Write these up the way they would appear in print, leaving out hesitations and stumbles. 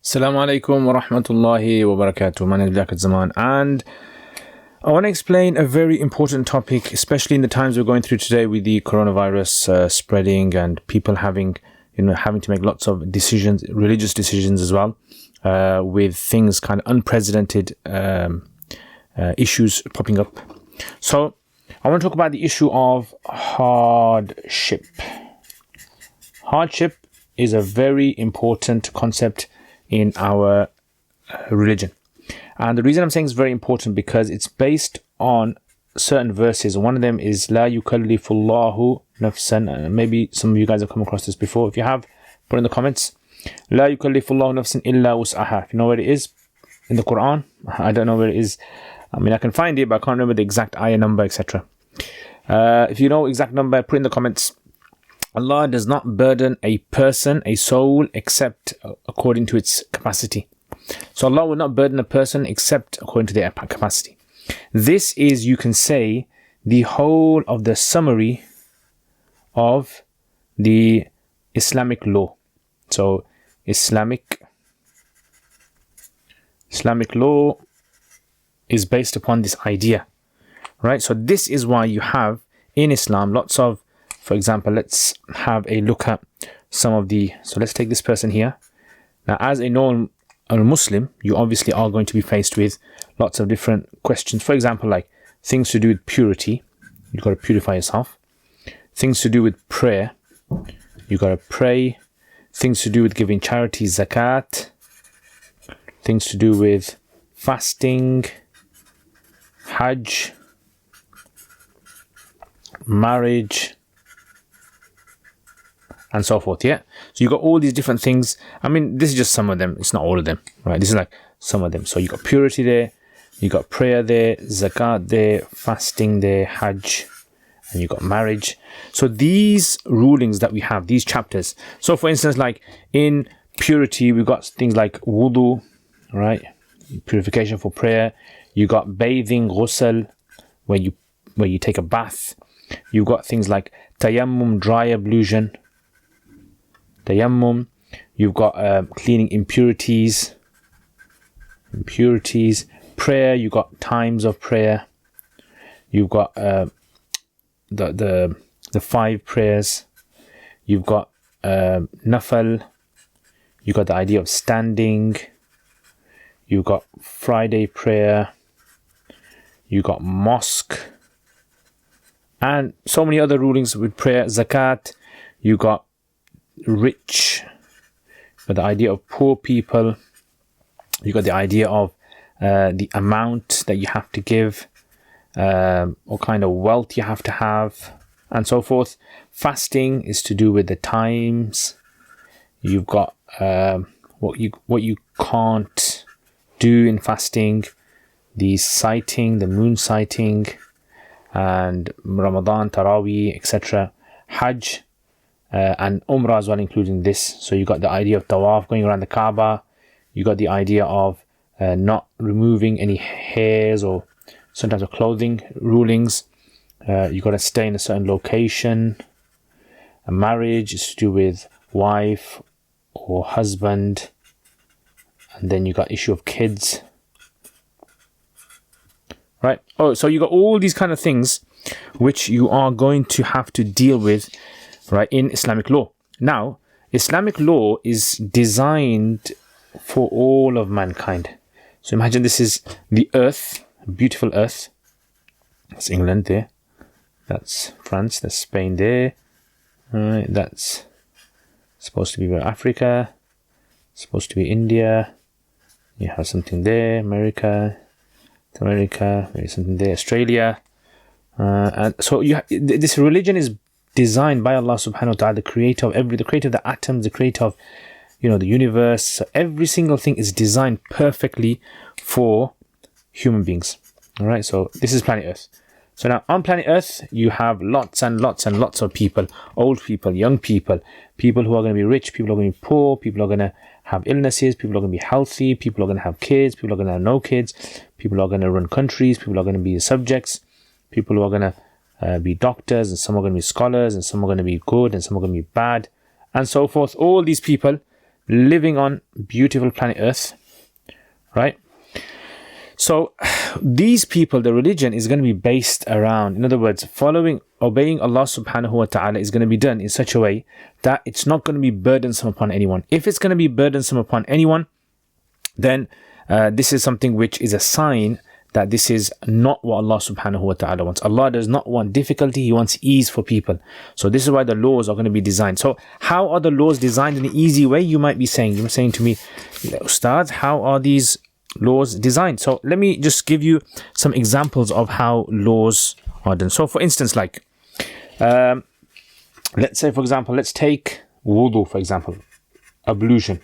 Assalamu alaikum wa rahmatullahi wa barakatuh. My name is Black Zaman, and I want to explain a very important topic, especially in the times we're going through today with the coronavirus spreading and people having to make lots of decisions, religious decisions as well, with things kind of unprecedented issues popping up. So I want to talk about the issue of hardship. Hardship is a very important concept in our religion, and the reason I'm saying it's very important because it's based on certain verses. One of them is La yukallifullahu nafsan. Maybe some of you guys have come across this before. If you have, put in the comments. La yukallifullahu nafsan illa wus'aha. If you know where it is in the Quran, I don't know where it is. I mean, I can find it, but I can't remember the exact ayah number, etc. If you know exact number, put in the comments. Allah does not burden a person, a soul, except according to its capacity. So Allah will not burden a person except according to their capacity. This is, you can say, the whole of the summary of the Islamic law. So Islamic law is based upon this idea, right? So this is why you have in Islam lots of, for example, let's have a look at some of the, so let's take this person here. Now, as a non-Muslim, you obviously are going to be faced with lots of different questions. For example, like things to do with purity. You've got to purify yourself. Things to do with prayer. You've got to pray. Things to do with giving charity, zakat. Things to do with fasting, hajj, marriage, and so forth. Yeah, so you got all these different things. I mean, this is just some of them, it's not all of them, right? This is like some of them. So you got purity there, you got prayer there, zakat there, fasting there, hajj, and you got marriage. So these rulings that we have, these chapters, so for instance, like in purity, we've got things like wudu, right? Purification for prayer. You got bathing, ghusl, where you take a bath. You've got things like tayammum, dry ablution. Tayammum. You've got cleaning impurities. Prayer. You've got times of prayer. You've got the 5 prayers. You've got nafal. You've got the idea of standing. You've got Friday prayer. You've got mosque. And so many other rulings with prayer, zakat. You got rich, but the idea of poor people. You got the idea of the amount that you have to give, what kind of wealth you have to have, and so forth. Fasting is to do with the times. You've got what you can't do in fasting, the sighting, the moon sighting, and Ramadan, Taraweeh, etc. Hajj and Umrah as well, including this. So you got the idea of tawaf, going around the Kaaba. You got the idea of not removing any hairs or some types of clothing rulings. You got to stay in a certain location. A marriage is to do with wife or husband. And then you got issue of kids. Right? Oh, so you got all these kind of things which you are going to have to deal with, right, in Islamic law. Now, Islamic law is designed for all of mankind. So imagine this is the earth, a beautiful earth. That's England there. That's France. That's Spain there. Right, that's supposed to be Africa. Supposed to be India. You have something there, America, maybe something there, Australia. And so this religion is designed by Allah subhanahu wa ta'ala, the creator of the creator of the atoms, the creator of the universe. So every single thing is designed perfectly for human beings. Alright, so this is planet Earth. So now on planet Earth, you have lots and lots and lots of people, old people, young people, people who are going to be rich, people who are going to be poor, people who are going to have illnesses, people are going to be healthy, people are going to have kids, people are going to have no kids, people are going to run countries, people are going to be subjects, people who are going to be doctors, and some are going to be scholars, and some are going to be good, and some are going to be bad, and so forth. All these people, living on beautiful planet Earth, right? So these people, the religion is going to be based around, in other words, obeying Allah subhanahu wa ta'ala is going to be done in such a way that it's not going to be burdensome upon anyone. If it's going to be burdensome upon anyone, then this is something which is a sign that this is not what Allah subhanahu wa ta'ala wants. Allah does not want difficulty, He wants ease for people. So this is why the laws are going to be designed. So how are the laws designed in an easy way? You might be saying, you're saying to me, Ustad, how are these laws designed? So let me just give you some examples of how laws are done. So for instance, like, let's say, for example, let's take wudu, for example, ablution.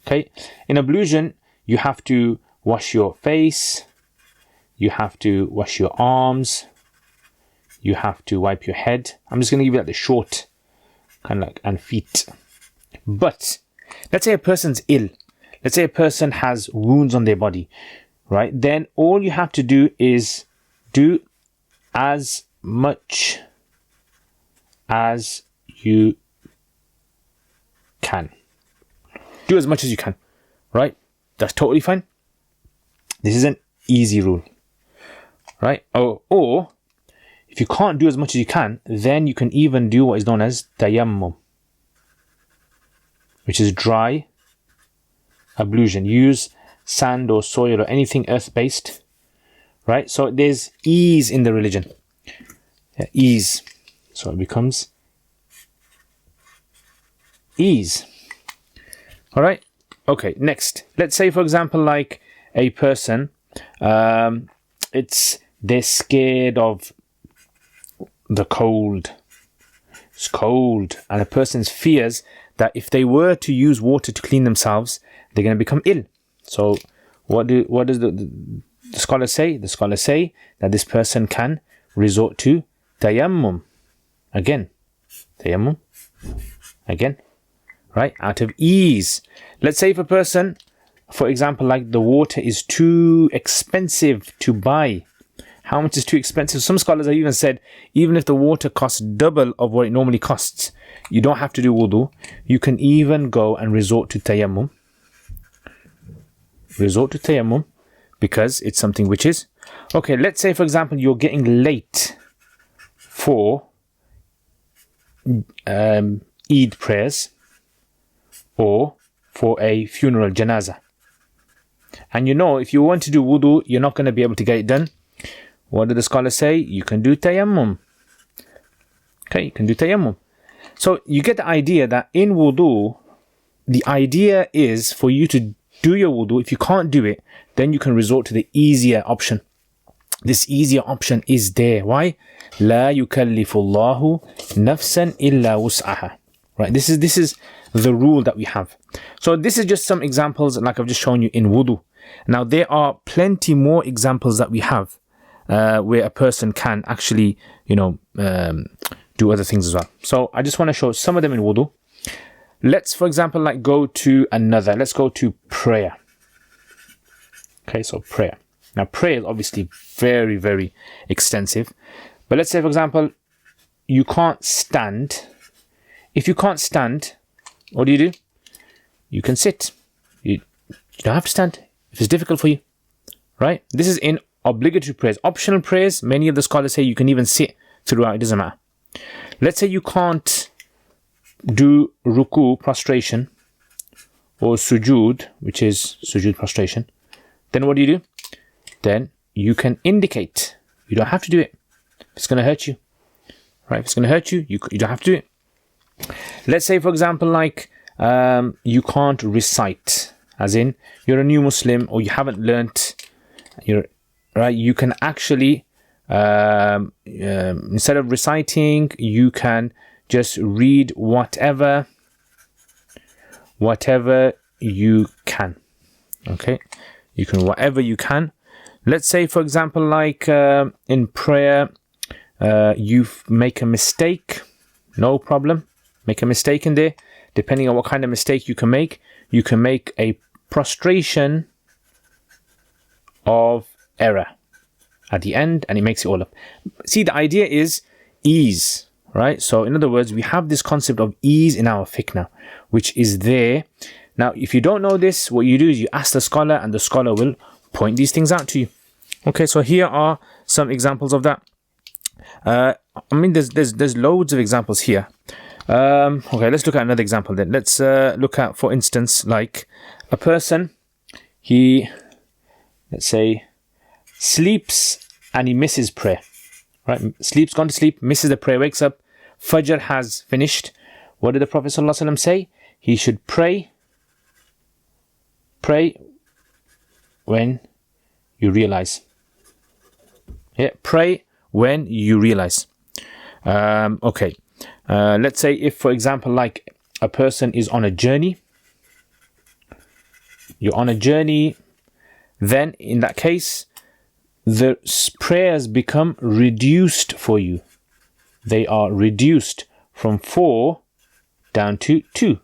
Okay, in ablution, you have to wash your face, you have to wash your arms, you have to wipe your head. I'm just going to give you like the short, kind of like, and feet. But let's say a person's ill. Let's say a person has wounds on their body, right? Then all you have to do is do as much as you can. Do as much as you can, right? That's totally fine. This is an easy rule, right? Or if you can't do as much as you can, then you can even do what is known as tayammum, which is dry ablution. Use sand or soil or anything earth-based, right? So there's ease in the religion. Yeah, ease. So it becomes ease. All right. Okay. Next, let's say, for example, like a person, they're scared of the cold. It's cold, and a person's fears that if they were to use water to clean themselves, they're going to become ill. So what does the scholars say? The scholars say that this person can resort to tayammum. Again, tayammum. Again, right? Out of ease. Let's say if a person, for example, like the water is too expensive to buy. How much is too expensive? Some scholars have even said, even if the water costs double of what it normally costs, you don't have to do wudu. You can even go and resort to tayammum. Resort to tayammum because it's something which is okay. Let's say, for example, you're getting late for Eid prayers or for a funeral janazah, and you know if you want to do wudu, you're not going to be able to get it done. What do the scholars say? You can do tayammum. Okay, you can do tayammum. So you get the idea that in wudu, the idea is for you to do your wudu. If you can't do it, then you can resort to the easier option. This easier option is there. Why? لا يكلف الله نفسا إلا وسعها. Right? This is the rule that we have. So this is just some examples like I've just shown you in wudu. Now there are plenty more examples that we have where a person can actually, do other things as well. So I just want to show some of them in wudu. Let's, for example, like go to another. Let's go to prayer. Okay, so prayer. Now prayer is obviously very, very extensive. But let's say, for example, you can't stand. If you can't stand, what do? You can sit. You don't have to stand if it's difficult for you. Right? This is in obligatory prayers. Optional prayers, many of the scholars say you can even sit throughout. It doesn't matter. Let's say you can't do ruku, prostration, or sujood, which is sujood, prostration. Then what do? Then you can indicate. You don't have to do it. If it's going to hurt you. Right? If it's going to hurt you, you don't have to do it. Let's say, for example, like you can't recite. As in, you're a new Muslim or you haven't learnt. Right? You can actually, instead of reciting, you can just read whatever you can. Okay, you can whatever you can. Let's say, for example, like in prayer, you make a mistake. No problem. Make a mistake in there. Depending on what kind of mistake you can make a prostration of error at the end, and it makes it all up. See, the idea is ease. Right? So in other words, we have this concept of ease in our fiqh now, which is there. Now, if you don't know this, what you do is you ask the scholar, and the scholar will point these things out to you. Okay, so here are some examples of that. I mean, there's loads of examples here. Okay, let's look at another example then. Let's look at, for instance, like a person, he, let's say, sleeps and he misses prayer. Right? Sleeps, gone to sleep, misses the prayer, wakes up, Fajr has finished. What did the Prophet ﷺ say? He should pray when you realize. Yeah, pray when you realize. Okay. Let's say if, for example, like a person is on a journey. You're on a journey. Then, in that case, the prayers become reduced for you. They are reduced from 4 down to 2.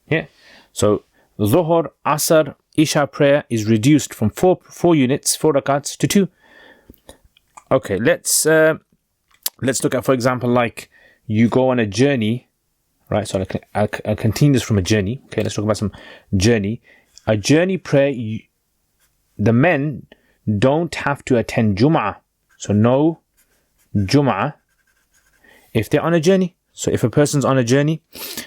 Yeah. So, Zuhr, Asr, Isha prayer is reduced from 4 units, 4 rakats to 2. Okay, let's look at, for example, like you go on a journey, right? So I'll continue this from a journey. Okay, let's talk about some journey. A journey prayer, the men don't have to attend Juma. So no Juma if they're on a journey. So if a person's on a journey,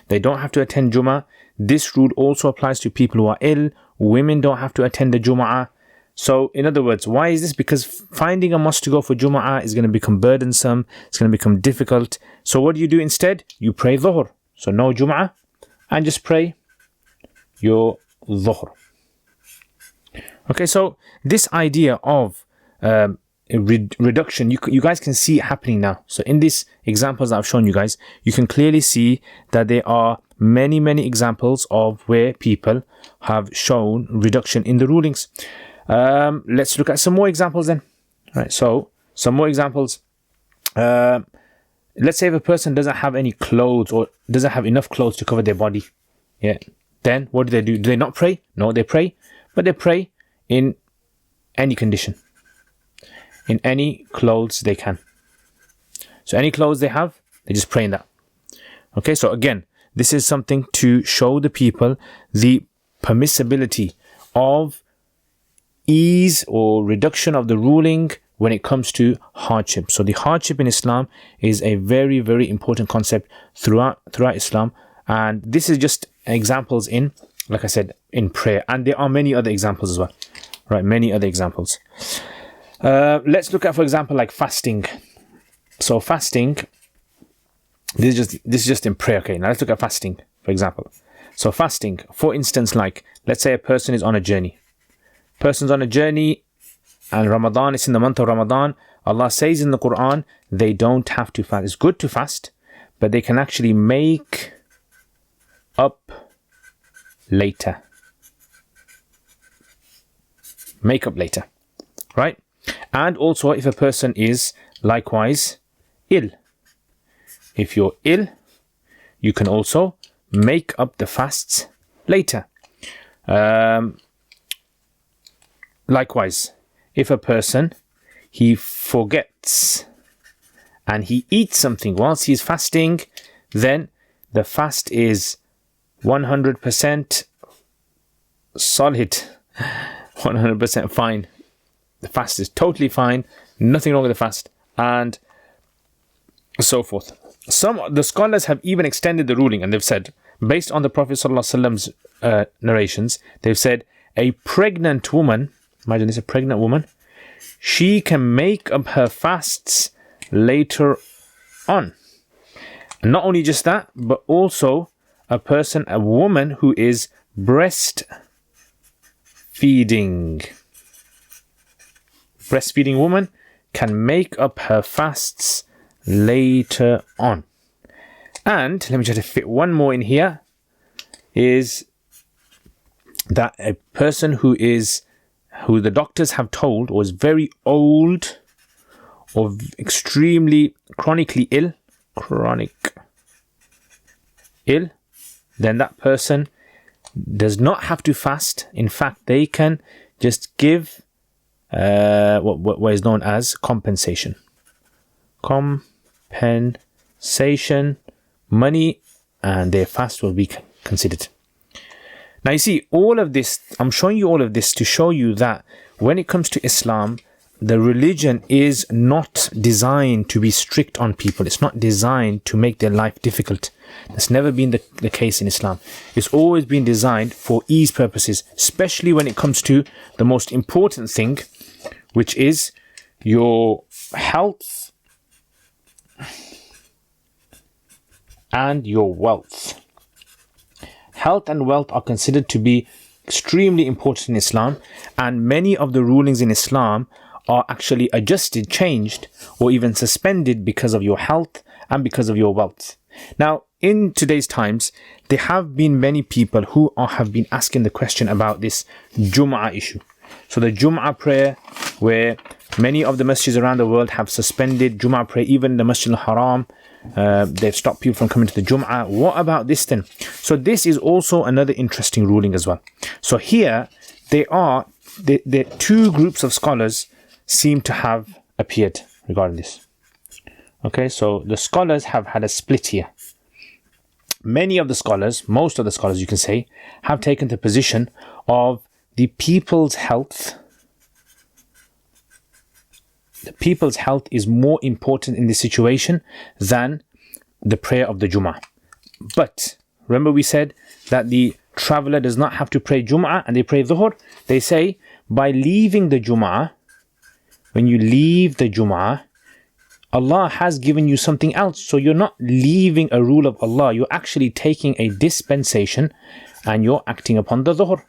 they don't have to attend Juma. This rule also applies to people who are ill. Women don't have to attend the Jum'ah. So, in other words, why is this? Because finding a mosque to go for Jum'ah is going to become burdensome. It's going to become difficult. So, what do you do instead? You pray Dhuhr. So, no Jum'ah, and just pray your Dhuhr. Okay, so this idea of reduction, you guys can see it happening now. So, in these examples that I've shown you guys, you can clearly see that there are many examples of where people have shown reduction in the rulings. Let's look at some more examples then. Right, so some more examples. Let's say if a person doesn't have any clothes or doesn't have enough clothes to cover their body. Yeah. Then what do? Do they not pray? No, they pray. But they pray in any condition. In any clothes they can. So any clothes they have, they just pray in that. Okay, so again, this is something to show the people the permissibility of ease or reduction of the ruling when it comes to hardship. So the hardship in Islam is a very important concept throughout Islam, and this is just examples in, like I said, in prayer, and there are many other examples as well. Right, many other examples. Let's look at, for example, like fasting. So fasting, this is just in prayer. Okay, now let's look at fasting, for example. So fasting, for instance, like let's say a person is on a journey. Person's on a journey, and Ramadan, it's in the month of Ramadan. Allah says in the Quran, they don't have to fast. It's good to fast, but they can actually make up later. Make up later, right? And also, if a person is likewise ill, if you're ill, you can also make up the fasts later. Likewise, if a person, he forgets and he eats something whilst he's fasting, then the fast is 100% solid, 100% fine. The fast is totally fine, nothing wrong with the fast, and so forth. The scholars have even extended the ruling, and they've said, based on the Prophet ﷺ's narrations, they've said a pregnant woman, imagine this, a pregnant woman, she can make up her fasts later on. And not only just that, but also a woman who is breastfeeding. Breastfeeding woman can make up her fasts later on. And let me try to fit one more in here, is that a person who the doctors have told or is very old or extremely chronically ill, then that person does not have to fast. In fact, they can just give what is known as compensation. Compensation, money, and their fast will be considered. Now you see, all of this, I'm showing you all of this to show you that when it comes to Islam, the religion is not designed to be strict on people. It's not designed to make their life difficult. That's never been the case in Islam. It's always been designed for ease purposes, especially when it comes to the most important thing, which is your health and your wealth. Health and wealth are considered to be extremely important in Islam, and many of the rulings in Islam are actually adjusted, changed, or even suspended because of your health and because of your wealth. Now, in today's times, there have been many people who have been asking the question about this Juma issue. So the Juma prayer, where many of the masjids around the world have suspended Juma prayer, even the Masjid al-Haram, they've stopped people from coming to the Jum'ah. What about this then? So this is also another interesting ruling as well. So here, there are two groups of scholars seem to have appeared regarding this. Okay, so the scholars have had a split here. Many of the scholars, most of the scholars you can say, have taken the position of the people's health. The people's health is more important in this situation than the prayer of the Jum'ah. But remember we said that the traveler does not have to pray Jum'ah and they pray Dhuhr. They say by leaving the Jum'ah, when you leave the Jum'ah, Allah has given you something else. So you're not leaving a rule of Allah. You're actually taking a dispensation and you're acting upon the Dhuhr.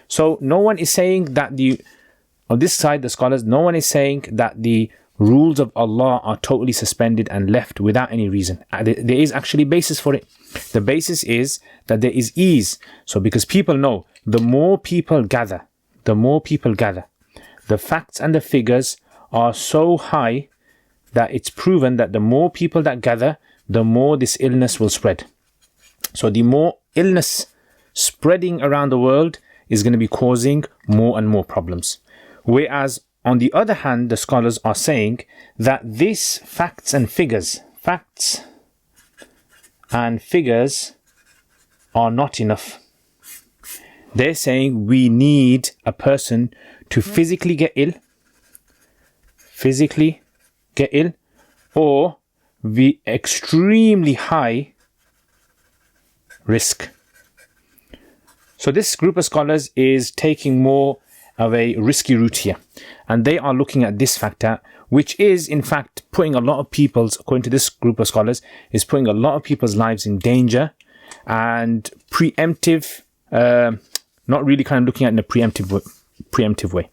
So no one is saying that on this side, the scholars, no one is saying that the rules of Allah are totally suspended and left without any reason. There is actually basis for it. The basis is that there is ease. So because people know, the more people gather, the facts and the figures are so high that it's proven that the more people that gather, the more this illness will spread. So the more illness spreading around the world is going to be causing more and more problems. Whereas, on the other hand, the scholars are saying that these facts and figures are not enough. They're saying we need a person to physically get ill, or be extremely high risk. So this group of scholars is taking more of a risky route here, and they are looking at this factor, which is in fact putting a lot of people's, according to this group of scholars, is putting a lot of people's lives in danger, and preemptive, not really kind of looking at it in a preemptive way.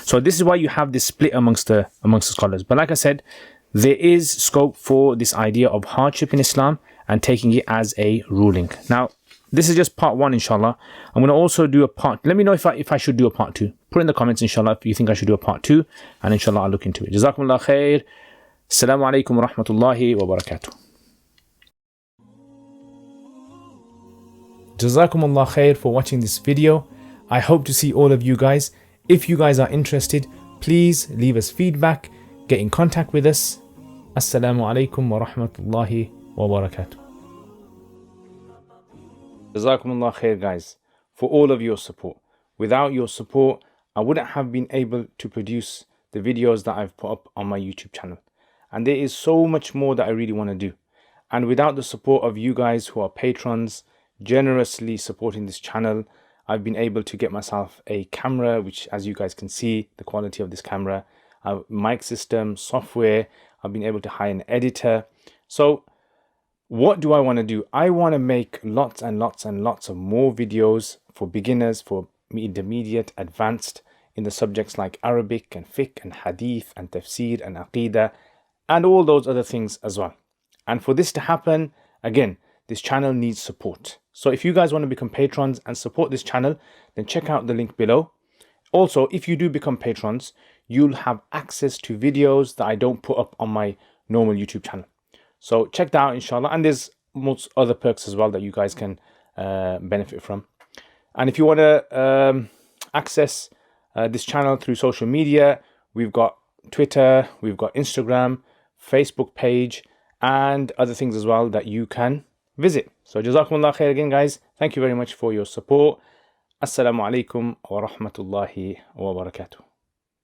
So this is why you have this split amongst the scholars. But like I said, there is scope for this idea of hardship in Islam and taking it as a ruling. Now, this is just part one, inshallah. I'm going to also do a part. Let me know if I should do a part two. Put in the comments, inshallah, if you think I should do a part two, and inshallah I'll look into it. Jazakumullah khair. Assalamu alaikum wa rahmatullahi wa barakatuh. Jazakumullah khair for watching this video. I hope to see all of you guys. If you guys are interested, please leave us feedback, get in contact with us. Assalamu alaikum wa rahmatullahi wa barakatuh. Jazakumullah khair, guys, for all of your support. Without your support, I wouldn't have been able to produce the videos that I've put up on my YouTube channel. And there is so much more that I really want to do. And without the support of you guys who are patrons, generously supporting this channel, I've been able to get myself a camera, which, as you guys can see, the quality of this camera, a mic system, software. I've been able to hire an editor. So what do I want to do? I want to make lots and lots and lots of more videos for beginners, for intermediate, advanced in the subjects like Arabic and Fiqh and Hadith and Tafsir and Aqidah and all those other things as well. And for this to happen, again, this channel needs support. So if you guys want to become patrons and support this channel, then check out the link below. Also, if you do become patrons, you'll have access to videos that I don't put up on my normal YouTube channel. So check that out, inshallah. And there's most other perks as well that you guys can benefit from. And if you want to access this channel through social media, we've got Twitter, we've got Instagram, Facebook page, and other things as well that you can visit. So Jazakumullah khair again, guys. Thank you very much for your support. Assalamu alaikum wa rahmatullahi wa barakatuh.